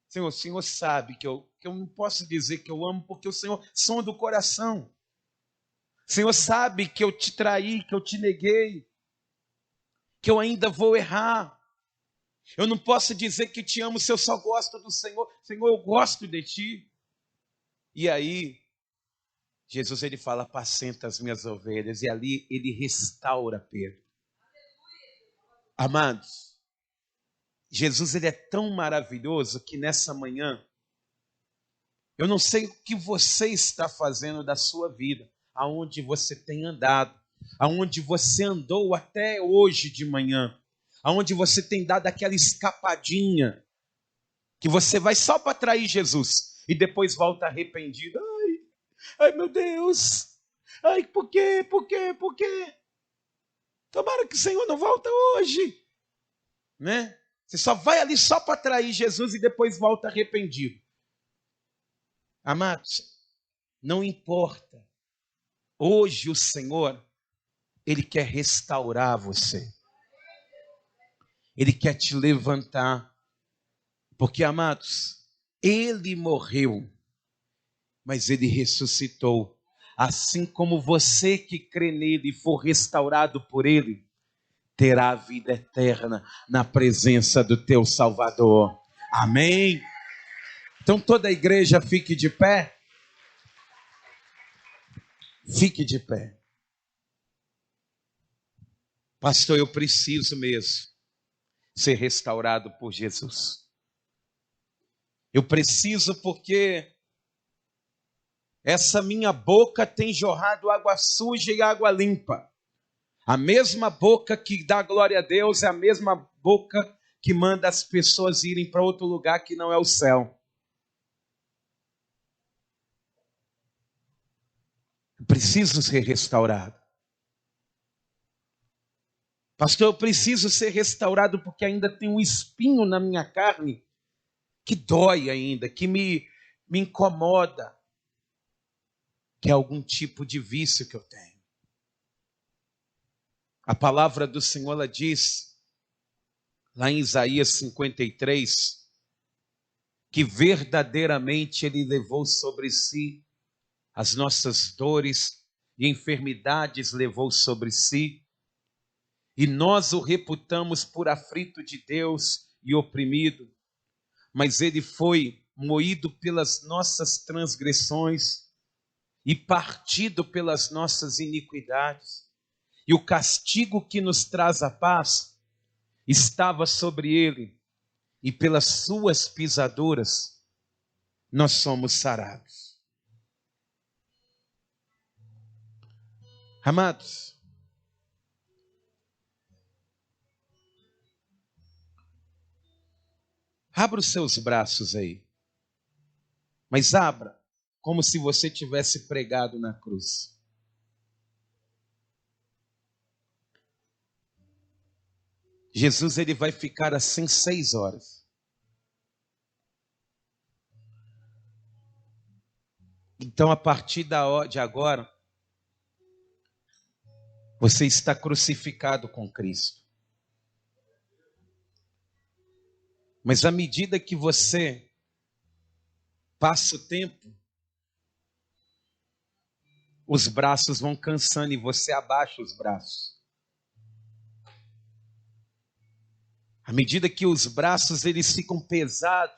Senhor, o Senhor sabe que eu não posso dizer que eu amo, porque o Senhor sonda o coração. O Senhor sabe que eu te traí, que eu te neguei, que eu ainda vou errar. Eu não posso dizer que te amo se eu só gosto do Senhor. Senhor, eu gosto de ti. E aí, Jesus ele fala, apacenta as minhas ovelhas. E ali ele restaura Pedro. Amados, Jesus ele é tão maravilhoso que nessa manhã, eu não sei o que você está fazendo da sua vida, aonde você tem andado, aonde você andou até hoje de manhã, aonde você tem dado aquela escapadinha, que você vai só para trair Jesus e depois volta arrependido. Ai meu Deus, ai por quê, por quê, por quê? Tomara que o Senhor não volta hoje, né? Você só vai ali só para trair Jesus e depois volta arrependido. Amados, não importa. Hoje o Senhor, Ele quer restaurar você. Ele quer te levantar. Porque, amados, Ele morreu, mas Ele ressuscitou. Assim como você que crê nele e for restaurado por Ele, terá a vida eterna na presença do teu Salvador. Amém? Então toda a igreja fique de pé. Fique de pé. Pastor, eu preciso mesmo ser restaurado por Jesus. Eu preciso porque essa minha boca tem jorrado água suja e água limpa. A mesma boca que dá glória a Deus é a mesma boca que manda as pessoas irem para outro lugar que não é o céu. Eu preciso ser restaurado. Pastor, eu preciso ser restaurado porque ainda tem um espinho na minha carne que dói ainda, que me incomoda, que é algum tipo de vício que eu tenho. A palavra do Senhor, ela diz, lá em Isaías 53, que verdadeiramente Ele levou sobre si as nossas dores e enfermidades levou sobre si, e nós o reputamos por aflito de Deus e oprimido, mas Ele foi moído pelas nossas transgressões e partido pelas nossas iniquidades. E o castigo que nos traz a paz estava sobre ele, e pelas suas pisaduras nós somos sarados. Amados, abra os seus braços aí, mas abra como se você tivesse pregado na cruz. Jesus ele vai ficar assim 6 horas. Então, a partir de agora, você está crucificado com Cristo. Mas à medida que você passa o tempo, os braços vão cansando e você abaixa os braços. À medida que os braços eles ficam pesados,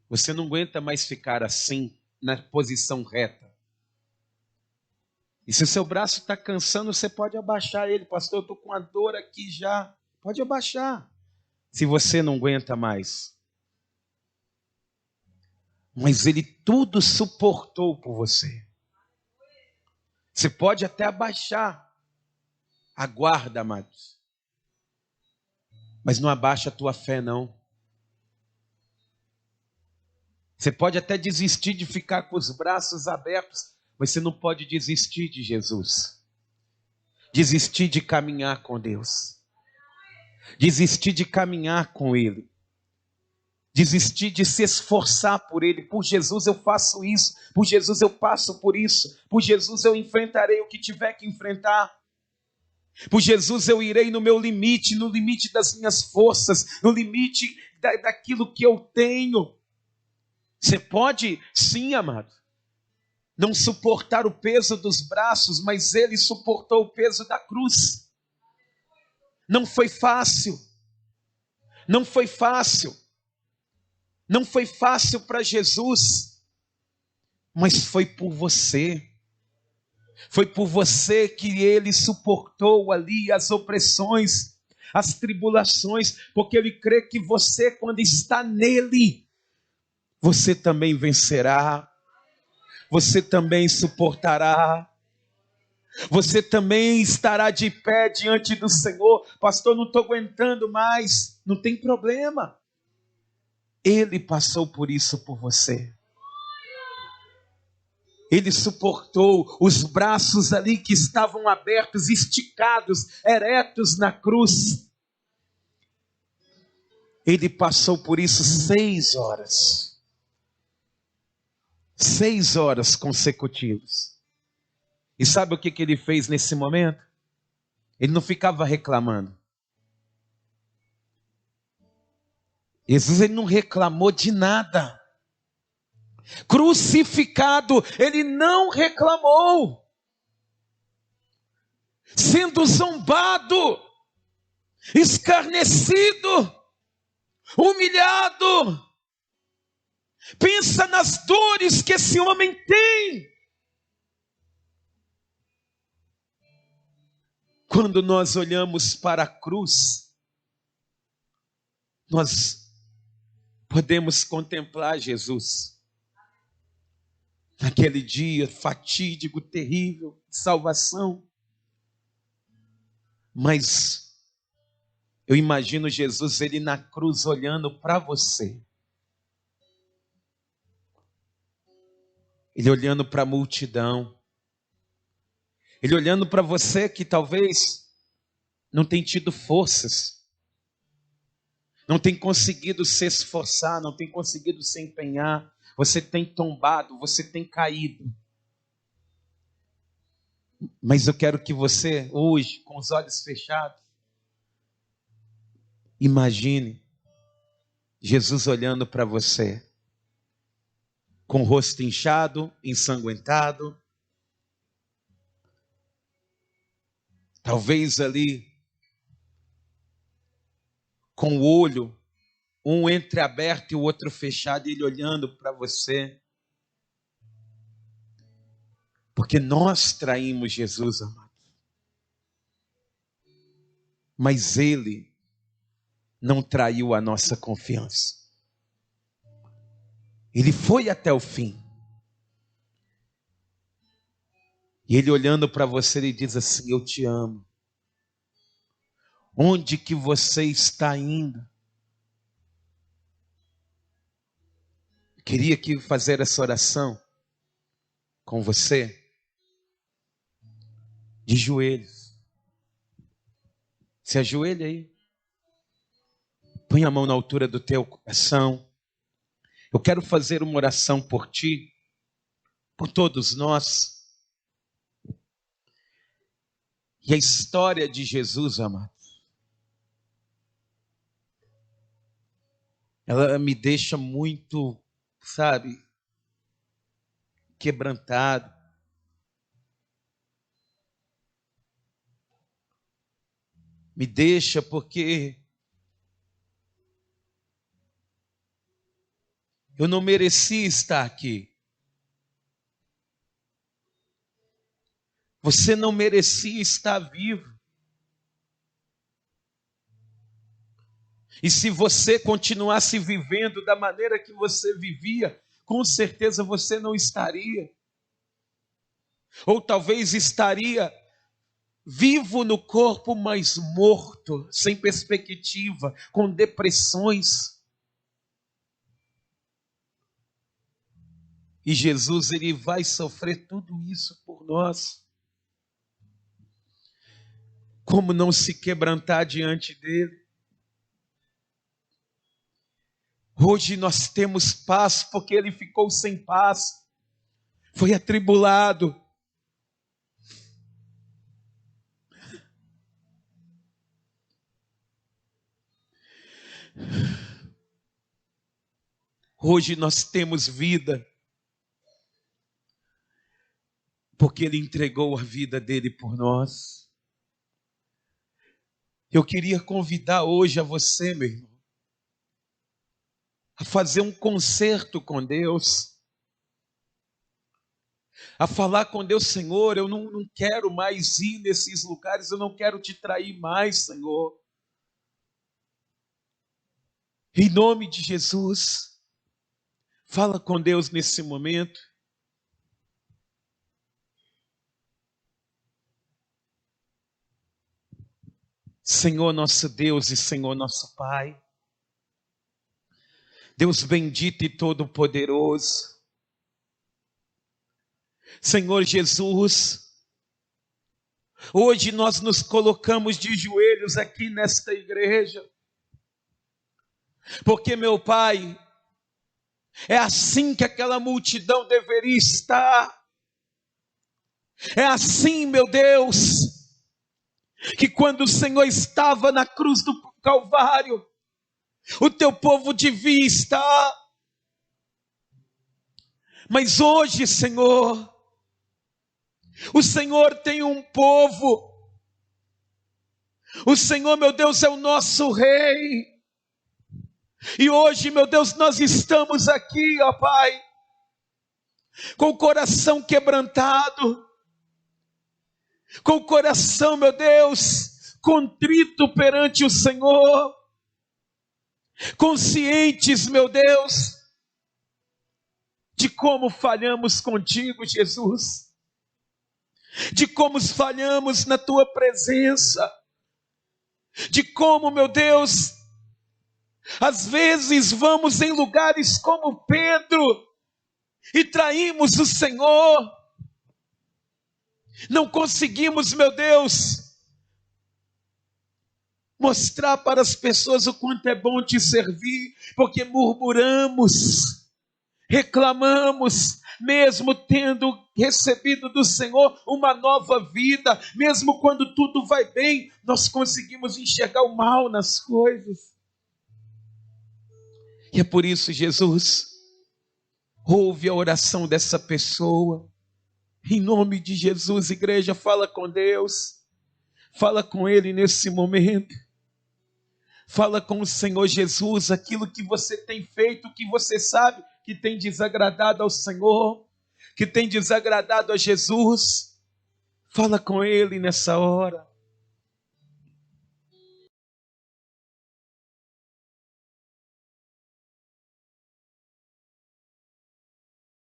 você não aguenta mais ficar assim, na posição reta. E se o seu braço está cansando, você pode abaixar ele. Pastor, eu estou com a dor aqui já. Pode abaixar, se você não aguenta mais. Mas ele tudo suportou por você. Você pode até abaixar a guarda, amados. Mas não abaixa a tua fé, não. Você pode até desistir de ficar com os braços abertos, mas você não pode desistir de Jesus. Desistir de caminhar com Deus. Desistir de caminhar com Ele. Desistir de se esforçar por Ele. Por Jesus eu faço isso. Por Jesus eu passo por isso. Por Jesus eu enfrentarei o que tiver que enfrentar. Por Jesus eu irei no meu limite, no limite das minhas forças, no limite daquilo que eu tenho. Você pode, sim, amado, não suportar o peso dos braços, mas Ele suportou o peso da cruz. Não foi fácil. Não foi fácil. Não foi fácil para Jesus, mas foi por você. Foi por você que Ele suportou ali as opressões, as tribulações, porque Ele crê que você, quando está nele, você também vencerá, você também suportará, você também estará de pé diante do Senhor. Pastor, não estou aguentando mais. Não tem problema. Ele passou por isso por você. Ele suportou os braços ali que estavam abertos, esticados, eretos na cruz. Ele passou por isso 6 horas. 6 horas consecutivas. E sabe o que ele fez nesse momento? Ele não ficava reclamando. Jesus, ele não reclamou de nada. Crucificado, ele não reclamou. Sendo zombado, escarnecido, humilhado. Pensa nas dores que esse homem tem. Quando nós olhamos para a cruz, nós podemos contemplar Jesus. Naquele dia fatídico, terrível, de salvação. Mas eu imagino Jesus, ele na cruz olhando para você. Ele olhando para a multidão. Ele olhando para você que talvez não tem tido forças. Não tem conseguido se esforçar, não tem conseguido se empenhar. Você tem tombado, você tem caído. Mas eu quero que você, hoje, com os olhos fechados, imagine Jesus olhando para você, com o rosto inchado, ensanguentado, talvez ali, com o olho, um entreaberto e o outro fechado, e ele olhando para você. Porque nós traímos Jesus, amado. Mas ele não traiu a nossa confiança. Ele foi até o fim. E ele olhando para você, ele diz assim: eu te amo. Onde que você está indo? Eu queria aqui fazer essa oração com você, de joelhos. Se ajoelha aí. Põe a mão na altura do teu coração. Eu quero fazer uma oração por ti, por todos nós. E a história de Jesus, amado, ela me deixa muito, sabe, quebrantado. Me deixa porque eu não mereci estar aqui. Você não merecia estar vivo. E se você continuasse vivendo da maneira que você vivia, com certeza você não estaria. Ou talvez estaria vivo no corpo, mas morto, sem perspectiva, com depressões. E Jesus, ele vai sofrer tudo isso por nós. Como não se quebrantar diante dele? Hoje nós temos paz porque ele ficou sem paz, foi atribulado. Hoje nós temos vida porque ele entregou a vida dele por nós. Eu queria convidar hoje a você, meu irmão, a fazer um concerto com Deus, a falar com Deus: Senhor, eu não quero mais ir nesses lugares, eu não quero te trair mais, Senhor. Em nome de Jesus, fala com Deus nesse momento. Senhor nosso Deus e Senhor nosso Pai, Deus bendito e todo-poderoso, Senhor Jesus, hoje nós nos colocamos de joelhos aqui nesta igreja, porque, meu Pai, é assim que aquela multidão deveria estar. É assim, meu Deus, que quando o Senhor estava na cruz do Calvário, o teu povo devia estar. Mas hoje, Senhor, o Senhor tem um povo. O Senhor, meu Deus, é o nosso Rei. E hoje, meu Deus, nós estamos aqui, ó Pai, com o coração quebrantado, com o coração, meu Deus, contrito perante o Senhor, conscientes, meu Deus, de como falhamos contigo, Jesus, de como falhamos na tua presença, de como, meu Deus, às vezes vamos em lugares como Pedro e traímos o Senhor. Não conseguimos, meu Deus, mostrar para as pessoas o quanto é bom te servir, porque murmuramos, reclamamos, mesmo tendo recebido do Senhor uma nova vida, mesmo quando tudo vai bem, nós conseguimos enxergar o mal nas coisas. E é por isso, Jesus, ouve a oração dessa pessoa. Em nome de Jesus, igreja, fala com Deus. Fala com Ele nesse momento. Fala com o Senhor Jesus aquilo que você tem feito, que você sabe que tem desagradado ao Senhor, que tem desagradado a Jesus. Fala com Ele nessa hora.